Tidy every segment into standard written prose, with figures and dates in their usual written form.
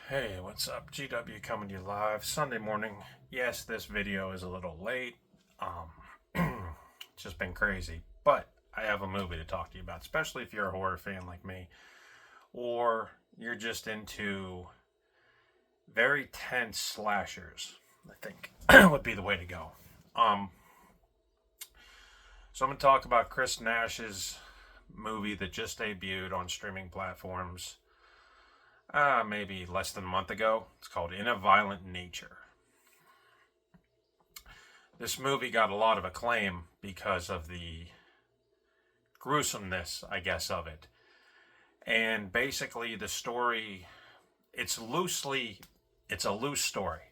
Hey, what's up? GW coming to you live Sunday morning. Yes, this video is a little late. It's just been crazy, but I have a movie to talk to you about, especially if you're a horror fan like me, or you're just into very tense slashers. I think would be the way to go. Um, so I'm going to talk about Chris Nash's movie that just debuted on streaming platforms maybe less than a month ago. It's called In a Violent Nature. This movie got a lot of acclaim because of the gruesomeness, I guess, of it. And basically, the story, it's a loose story.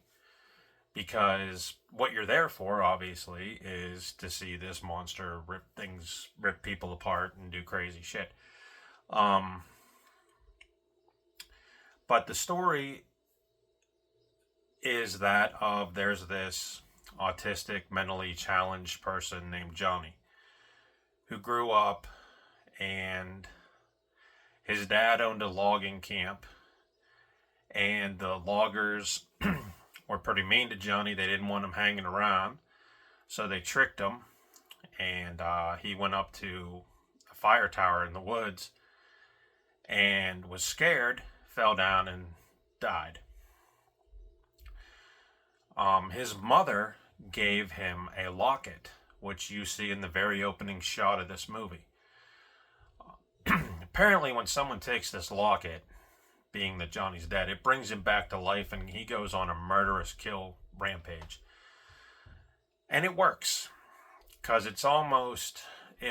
Because what you're there for, obviously, is to see this monster rip people apart and do crazy shit. But the story is that of there's this autistic, mentally challenged person named Johnny who grew up, and his dad owned a logging camp, and the loggers were pretty mean to Johnny. They didn't want him hanging around, so they tricked him, and he went up to a fire tower in the woods and was scared, fell down, and died. His mother gave him a locket, which you see in the very opening shot of this movie. Apparently, when someone takes this locket, being that Johnny's dead, it brings him back to life and he goes on a murderous kill rampage. And it works, because it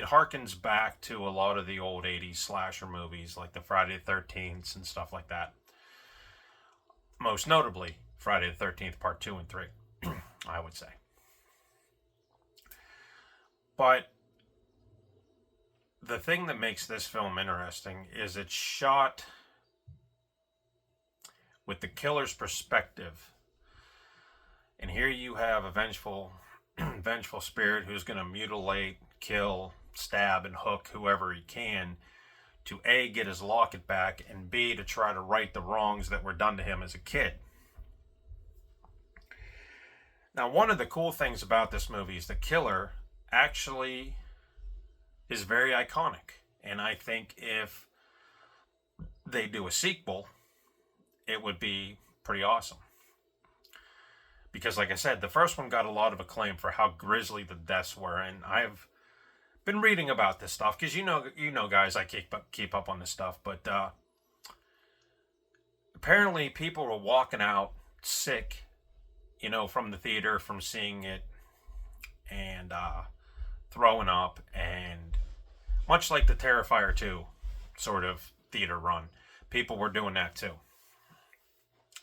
harkens back to a lot of the old 80s slasher movies, like the Friday the 13th and stuff like that. Most notably, Friday the 13th Part 2 and 3, I would say. But the thing that makes this film interesting is it's shot with the killer's perspective. And here you have a vengeful spirit who's going to mutilate, kill, stab, and hook whoever he can to A, get his locket back, and B, to try to right the wrongs that were done to him as a kid. Now, one of the cool things about this movie is the killer actually is very iconic. And I think if they do a sequel, it would be pretty awesome. Because, like I said, the first one got a lot of acclaim for how grisly the deaths were. And I've been reading about this stuff because you know, guys, I keep up on this stuff. But apparently, people were walking out sick, from the theater, from seeing it, and throwing up, and much like the Terrifier 2 sort of theater run, people were doing that too.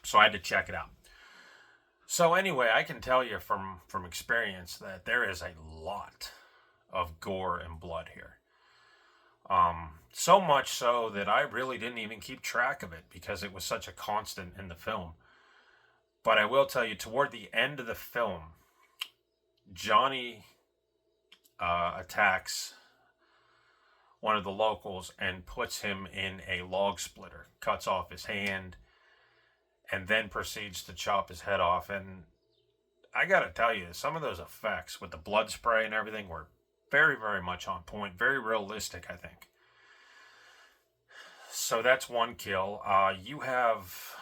So I had to check it out. So anyway, I can tell you from experience that there is a lot of gore and blood here. So much so that I really didn't even keep track of it because it was such a constant in the film. But I will tell you, toward the end of the film, Johnny attacks one of the locals and puts him in a log splitter, cuts off his hand, and then proceeds to chop his head off. And I gotta tell you, some of those effects with the blood spray and everything were very, very much on point, very realistic, I think. So that's one kill. You have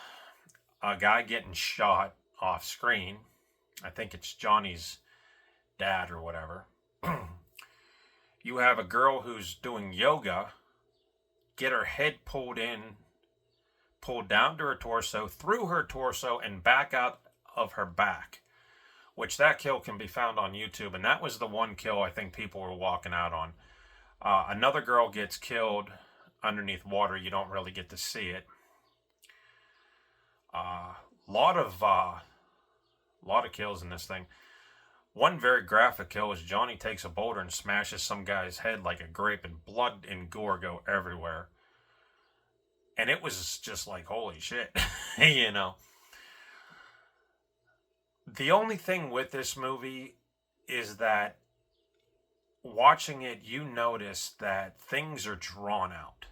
a guy getting shot off screen. I think it's Johnny's dad or whatever. You have a girl who's doing yoga get her head pulled down to her torso, through her torso, and back out of her back, which that kill can be found on YouTube. And that was the one kill I think people were walking out on. Another girl gets killed underneath water. You don't really get to see it. Lot of kills in this thing. One very graphic kill is Johnny takes a boulder and smashes some guy's head like a grape, and blood and gore go everywhere. And it was just like, holy shit, The only thing with this movie is that watching it, you notice that things are drawn out.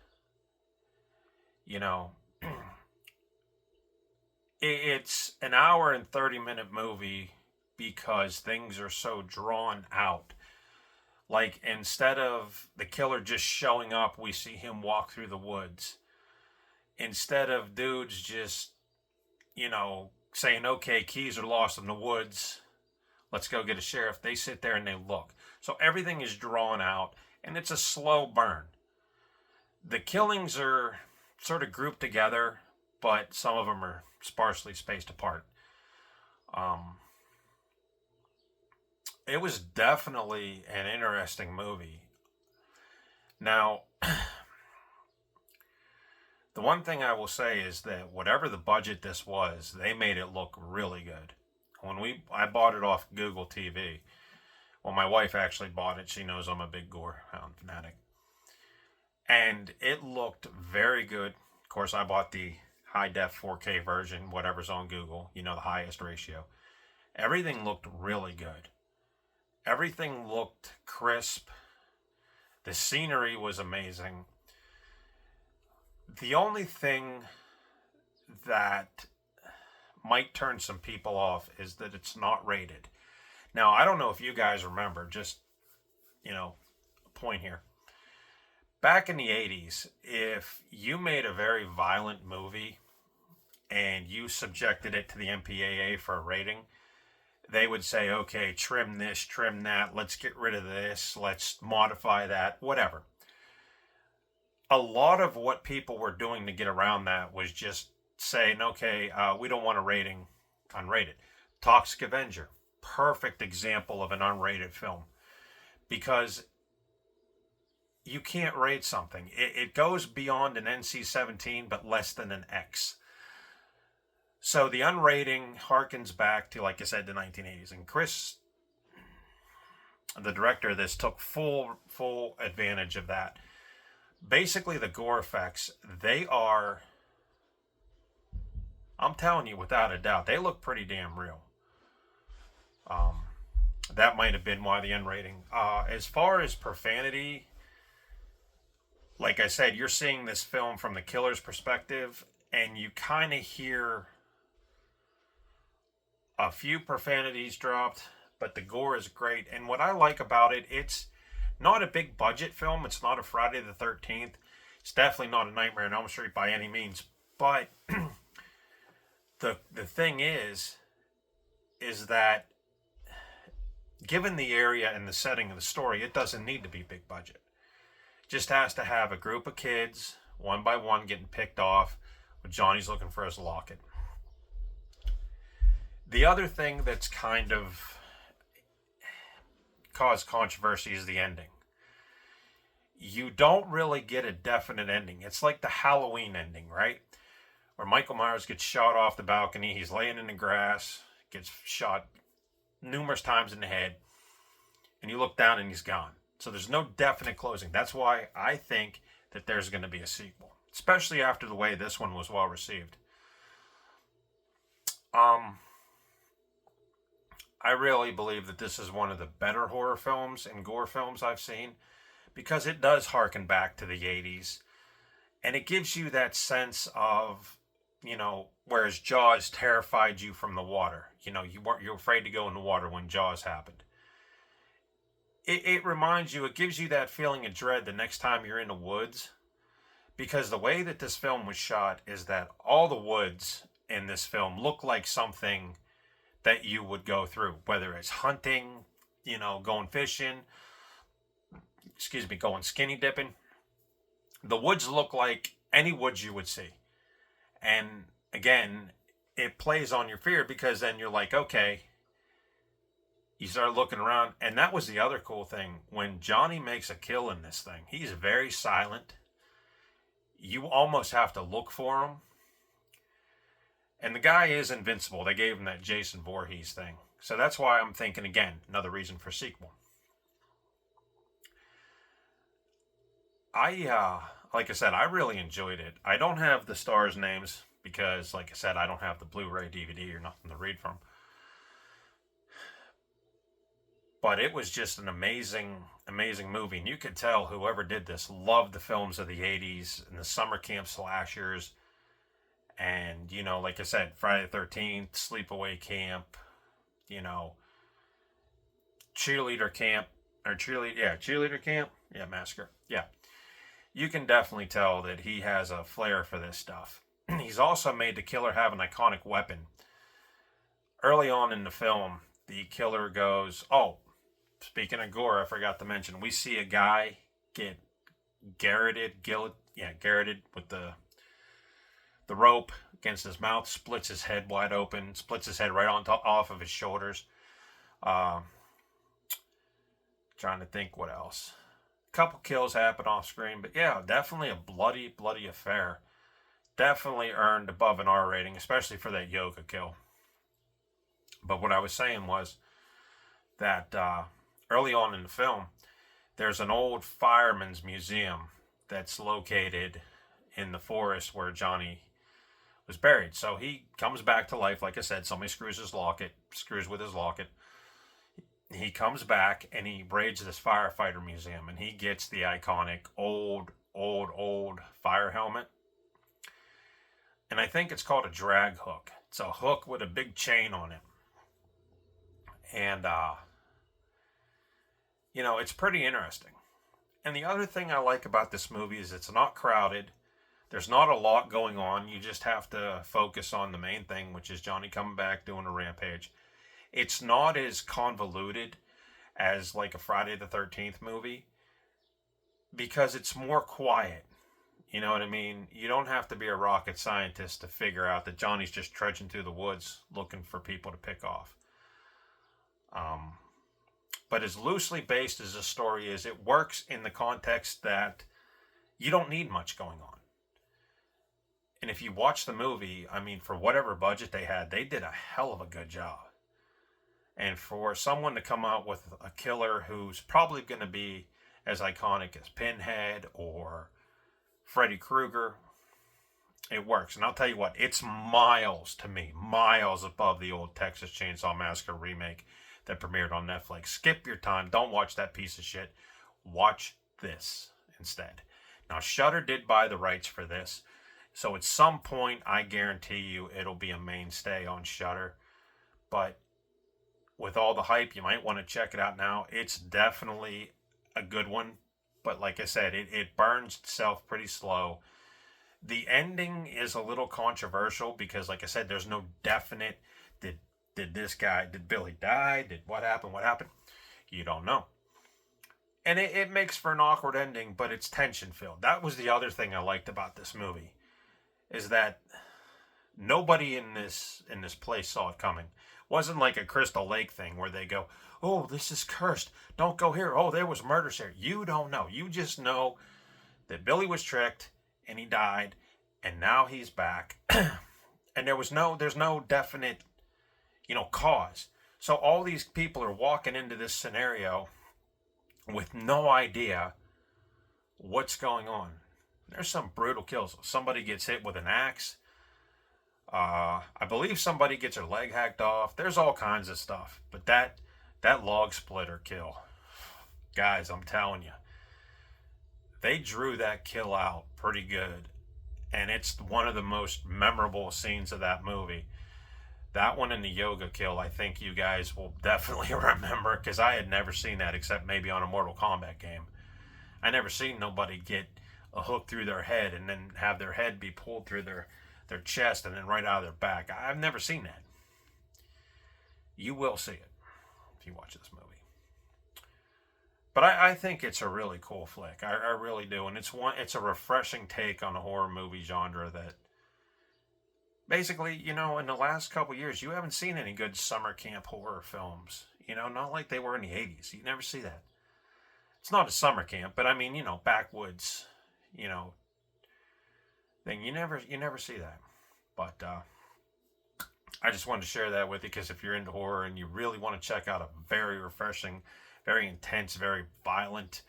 It's an hour and 30-minute movie because things are so drawn out. Like, instead of the killer just showing up, we see him walk through the woods. Instead of dudes just, saying, okay, keys are lost in the woods, let's go get a sheriff, they sit there and they look. So everything is drawn out, and it's a slow burn. The killings are sort of grouped together, but some of them are sparsely spaced apart. It was definitely an interesting movie. Now, the one thing I will say is that whatever the budget this was, they made it look really good. I bought it off Google TV. Well, my wife actually bought it. She knows I'm a big gore hound fanatic. And it looked very good. Of course, I bought the high def 4K version, whatever's on Google, the highest ratio. Everything looked really good. Everything looked crisp. The scenery was amazing. The only thing that might turn some people off is that it's not rated. Now, I don't know if you guys remember, just, a point here. Back in the 80s, if you made a very violent movie and you subjected it to the MPAA for a rating, they would say, okay, trim this, trim that, let's get rid of this, let's modify that, whatever. A lot of what people were doing to get around that was just saying, okay, we don't want a rating, unrated. Toxic Avenger, perfect example of an unrated film. Because you can't rate something. It goes beyond an NC-17, but less than an X. So the unrating harkens back to, like I said, the 1980s. And Chris, the director of this, took full advantage of that. Basically, the gore effects, they are, I'm telling you without a doubt, they look pretty damn real. That might have been why the unrating. As far as profanity, like I said, you're seeing this film from the killer's perspective, and you kind of hear a few profanities dropped, but the gore is great. And what I like about it, it's not a big budget film. It's not a Friday the 13th. It's definitely not a Nightmare on Elm Street by any means. But the thing is that given the area and the setting of the story, it doesn't need to be big budget. It just has to have a group of kids, one by one, getting picked off, with Johnny's looking for his locket. The other thing that's kind of caused controversy is the ending. You don't really get a definite ending. It's like the Halloween ending, right? Where Michael Myers gets shot off the balcony. He's laying in the grass, gets shot numerous times in the head, and you look down and he's gone. So there's no definite closing. That's why I think that there's going to be a sequel, especially after the way this one was well received. I really believe that this is one of the better horror films and gore films I've seen, because it does harken back to the 80s, and it gives you that sense of, whereas Jaws terrified you from the water. You're afraid to go in the water when Jaws happened. It reminds you, it gives you that feeling of dread the next time you're in the woods, because the way that this film was shot is that all the woods in this film look like something that you would go through, whether it's hunting, going fishing, going skinny dipping. The woods look like any woods you would see. And again, it plays on your fear, because then you're like, okay, you start looking around. And that was the other cool thing. When Johnny makes a kill in this thing, he's very silent. You almost have to look for him. And the guy is invincible. They gave him that Jason Voorhees thing. So that's why I'm thinking, again, another reason for sequel. Like I said, I really enjoyed it. I don't have the stars' names because, like I said, I don't have the Blu-ray DVD or nothing to read from. But it was just an amazing, amazing movie. And you could tell whoever did this loved the films of the 80s and the summer camp slashers. And, you know, like I said, Friday the 13th, sleepaway camp, you know, cheerleader camp, or cheerleader camp. Yeah, massacre. Yeah. You can definitely tell that he has a flair for this stuff. He's also made the killer have an iconic weapon. Early on in the film, the killer goes, oh, speaking of gore, I forgot to mention, we see a guy get garroted with the rope against his mouth, splits his head wide open, splits his head right on top, off of his shoulders. Uh, trying to think what else. A couple kills happen off screen, but yeah, definitely a bloody, bloody affair. Definitely earned above an R rating, especially for that yoga kill. But what I was saying was that early on in the film, there's an old fireman's museum that's located in the forest where Johnny was buried. So he comes back to life. Like I said, somebody screws with his locket. He comes back and he raids this firefighter museum, and he gets the iconic old fire helmet. And I think it's called a drag hook. It's a hook with a big chain on it. And, you know, it's pretty interesting. And the other thing I like about this movie is it's not crowded. There's not a lot going on. You just have to focus on the main thing, which is Johnny coming back doing a rampage. It's not as convoluted as like a Friday the 13th movie because it's more quiet. You know what I mean? You don't have to be a rocket scientist to figure out that Johnny's just trudging through the woods looking for people to pick off. But as loosely based as this story is, it works in the context that you don't need much going on. And if you watch the movie, I mean, for whatever budget they had, they did a hell of a good job. And for someone to come out with a killer who's probably going to be as iconic as Pinhead or Freddy Krueger, it works. And I'll tell you what, it's miles above the old Texas Chainsaw Massacre remake that premiered on Netflix. Skip your time. Don't watch that piece of shit. Watch this instead. Now, Shudder did buy the rights for this. So at some point, I guarantee you it'll be a mainstay on Shudder. But with all the hype, you might want to check it out now. It's definitely a good one. But like I said, it burns itself pretty slow. The ending is a little controversial because, like I said, there's no definite, did Billy die? Did what happened? You don't know. And it makes for an awkward ending, but it's tension filled. That was the other thing I liked about this movie, is that nobody in this place saw it coming. It wasn't like a Crystal Lake thing where they go, oh, this is cursed. Don't go here. Oh, there was murder here. You don't know. You just know that Billy was tricked and he died, and now he's back. And there's no definite, cause. So all these people are walking into this scenario with no idea what's going on. There's some brutal kills. Somebody gets hit with an axe. I believe somebody gets their leg hacked off. There's all kinds of stuff. But that log splitter kill, guys, I'm telling you, they drew that kill out pretty good. And it's one of the most memorable scenes of that movie. That one and the yoga kill, I think you guys will definitely remember, because I had never seen that except maybe on a Mortal Kombat game. I never seen nobody get a hook through their head and then have their head be pulled through their chest and then right out of their back. I've never seen that. You will see it if you watch this movie. But I think it's a really cool flick. I really do. And it's a refreshing take on the horror movie genre that basically, in the last couple years, you haven't seen any good summer camp horror films. Not like they were in the 80s. You never see that. It's not a summer camp, but I mean, backwoods, thing. You never see that. But I just wanted to share that with you because if you're into horror and you really want to check out a very refreshing, very intense, very violent,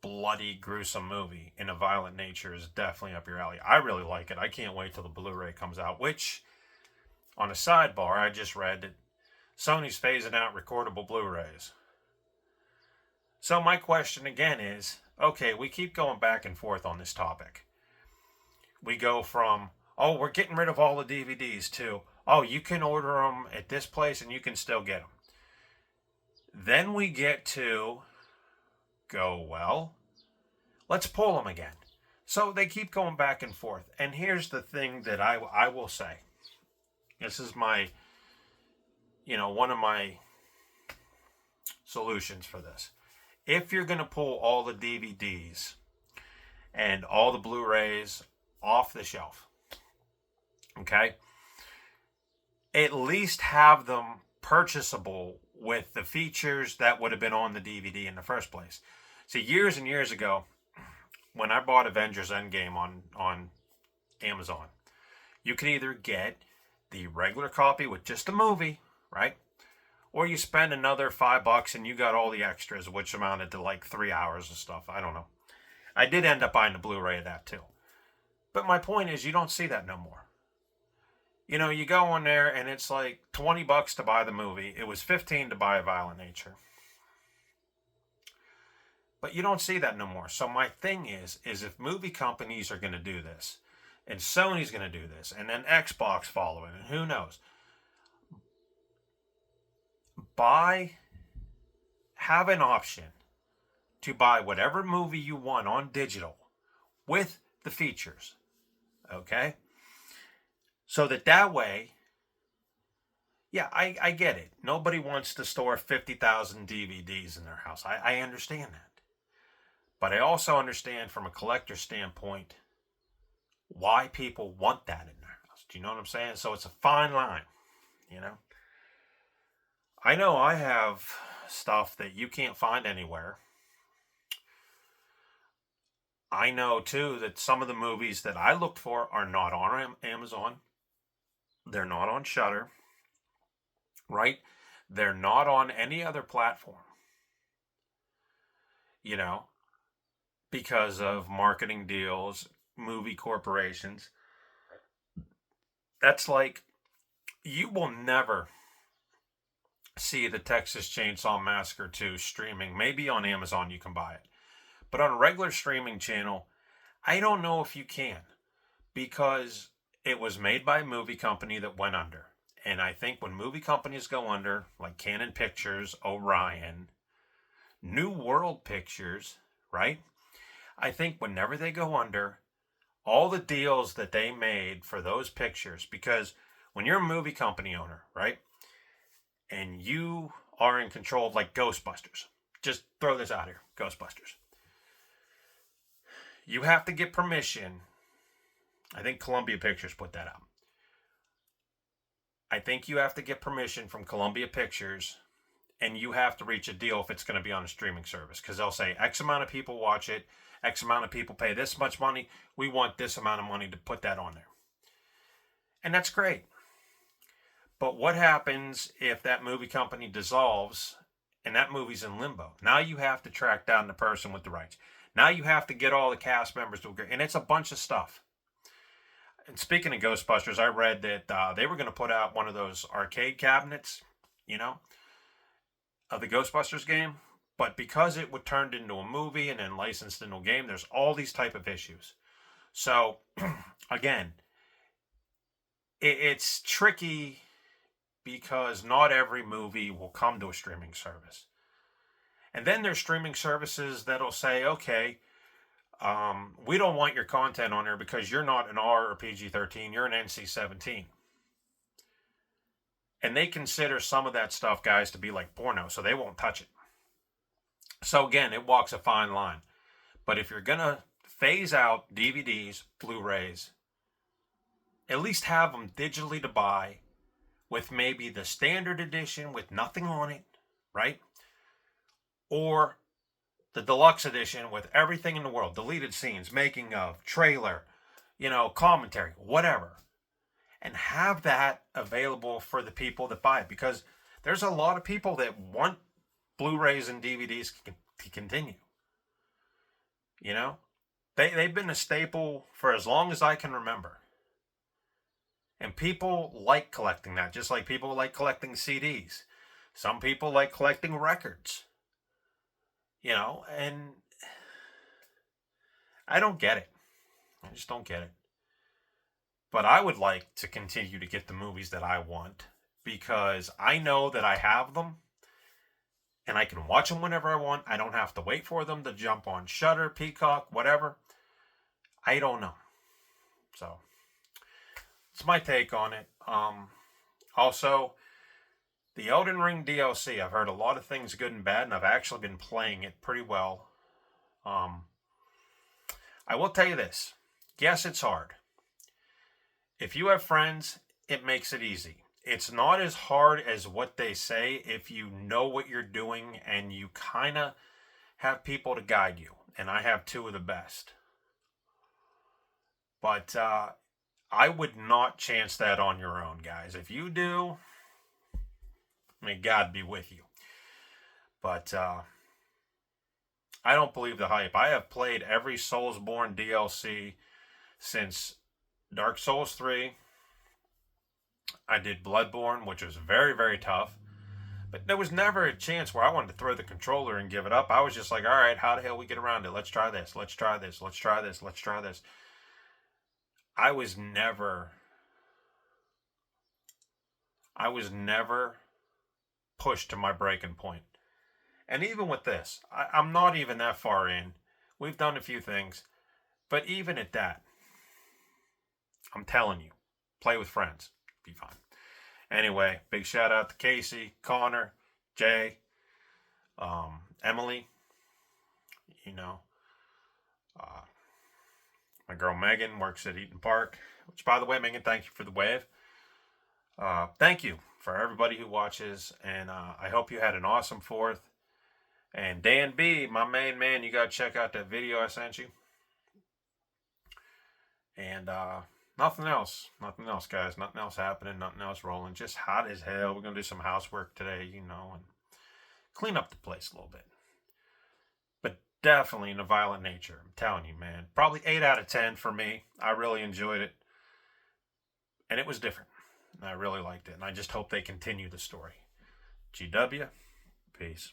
bloody, gruesome movie in a violent nature is definitely up your alley. I really like it. I can't wait till the Blu-ray comes out, which, on a sidebar, I just read that Sony's phasing out recordable Blu-rays. So my question again is, okay, we keep going back and forth on this topic. We go from Oh, we're getting rid of all the DVDs too. Oh, you can order them at this place and you can still get them. Then we get to go, well, let's pull them again. So they keep going back and forth. And here's the thing that I will say. This is my, one of my solutions for this. If you're going to pull all the DVDs and all the Blu-rays off the shelf, okay, at least have them purchasable with the features that would have been on the DVD in the first place. See, years and years ago, when I bought Avengers Endgame on Amazon, you could either get the regular copy with just the movie, right? Or you spend another $5 and you got all the extras, which amounted to like 3 hours of stuff. I don't know. I did end up buying the Blu-ray of that too. But my point is, you don't see that no more. You go in there and it's like $20 to buy the movie. It was $15 to buy A Violent Nature. But you don't see that no more. So my thing is if movie companies are going to do this, and Sony's going to do this, and then Xbox following, and who knows, have an option to buy whatever movie you want on digital with the features, okay? So that way, yeah, I get it. Nobody wants to store 50,000 DVDs in their house. I understand that. But I also understand from a collector standpoint why people want that in their house. Do you know what I'm saying? So it's a fine line, I know I have stuff that you can't find anywhere. I know, too, that some of the movies that I looked for are not on Amazon. They're not on Shudder, right? They're not on any other platform, because of marketing deals, movie corporations. That's like, you will never see the Texas Chainsaw Massacre 2 streaming. Maybe on Amazon you can buy it. But on a regular streaming channel, I don't know if you can, because it was made by a movie company that went under. And I think when movie companies go under, like Canon Pictures, Orion, New World Pictures, right? I think whenever they go under, all the deals that they made for those pictures, because when you're a movie company owner, right, and you are in control of like Ghostbusters, just throw this out here, Ghostbusters, you have to get permission. I think Columbia Pictures put that out. I think you have to get permission from Columbia Pictures, and you have to reach a deal if it's going to be on a streaming service, because they'll say X amount of people watch it, X amount of people pay this much money, we want this amount of money to put that on there. And that's great. But what happens if that movie company dissolves and that movie's in limbo? Now you have to track down the person with the rights. Now you have to get all the cast members to agree. And it's a bunch of stuff. And speaking of Ghostbusters, I read that they were going to put out one of those arcade cabinets, of the Ghostbusters game. But because it would turned into a movie and then licensed into a game, there's all these type of issues. So, again, it's tricky because not every movie will come to a streaming service. And then there's streaming services that'll say, okay, we don't want your content on there because you're not an R or PG-13, you're an NC-17. And they consider some of that stuff, guys, to be like porno, so they won't touch it. So again, it walks a fine line. But if you're going to phase out DVDs, Blu-rays, at least have them digitally to buy with maybe the standard edition with nothing on it, right? Or the deluxe edition with everything in the world, deleted scenes, making of, trailer, commentary, whatever. And have that available for the people that buy it, because there's a lot of people that want Blu-rays and DVDs to continue. They've been a staple for as long as I can remember. And people like collecting that, just like people like collecting CDs. Some people like collecting records. And I don't get it. I just don't get it. But I would like to continue to get the movies that I want because I know that I have them and I can watch them whenever I want. I don't have to wait for them to jump on Shudder, Peacock, whatever. I don't know. So it's my take on it. Also, the Elden Ring DLC, I've heard a lot of things good and bad, and I've actually been playing it pretty well. I will tell you this. Yes, it's hard. If you have friends, it makes it easy. It's not as hard as what they say if you know what you're doing and you kind of have people to guide you. And I have two of the best. But I would not chance that on your own, guys. If you do, may God be with you. But I don't believe the hype. I have played every Soulsborne DLC since Dark Souls 3. I did Bloodborne, which was very, very tough. But there was never a chance where I wanted to throw the controller and give it up. I was just like, all right, how the hell we get around it? Let's try this. Let's try this. Let's try this. Let's try this. I was never pushed to my breaking point. And even with this, I'm not even that far in. We've done a few things. But even at that, I'm telling you, play with friends. Be fine. Anyway, big shout out to Casey, Connor, Jay, Emily, my girl Megan works at Eaton Park, which, by the way, Megan, thank you for the wave. Thank you for everybody who watches, and I hope you had an awesome 4th. And Dan B, my main man, you got to check out that video I sent you. And nothing else, guys. Nothing else happening, nothing else rolling. Just hot as hell. We're going to do some housework today, and clean up the place a little bit. But definitely in a violent nature. I'm telling you, man. Probably 8 out of 10 for me. I really enjoyed it. And it was different. And I really liked it. And I just hope they continue the story. GW. Peace.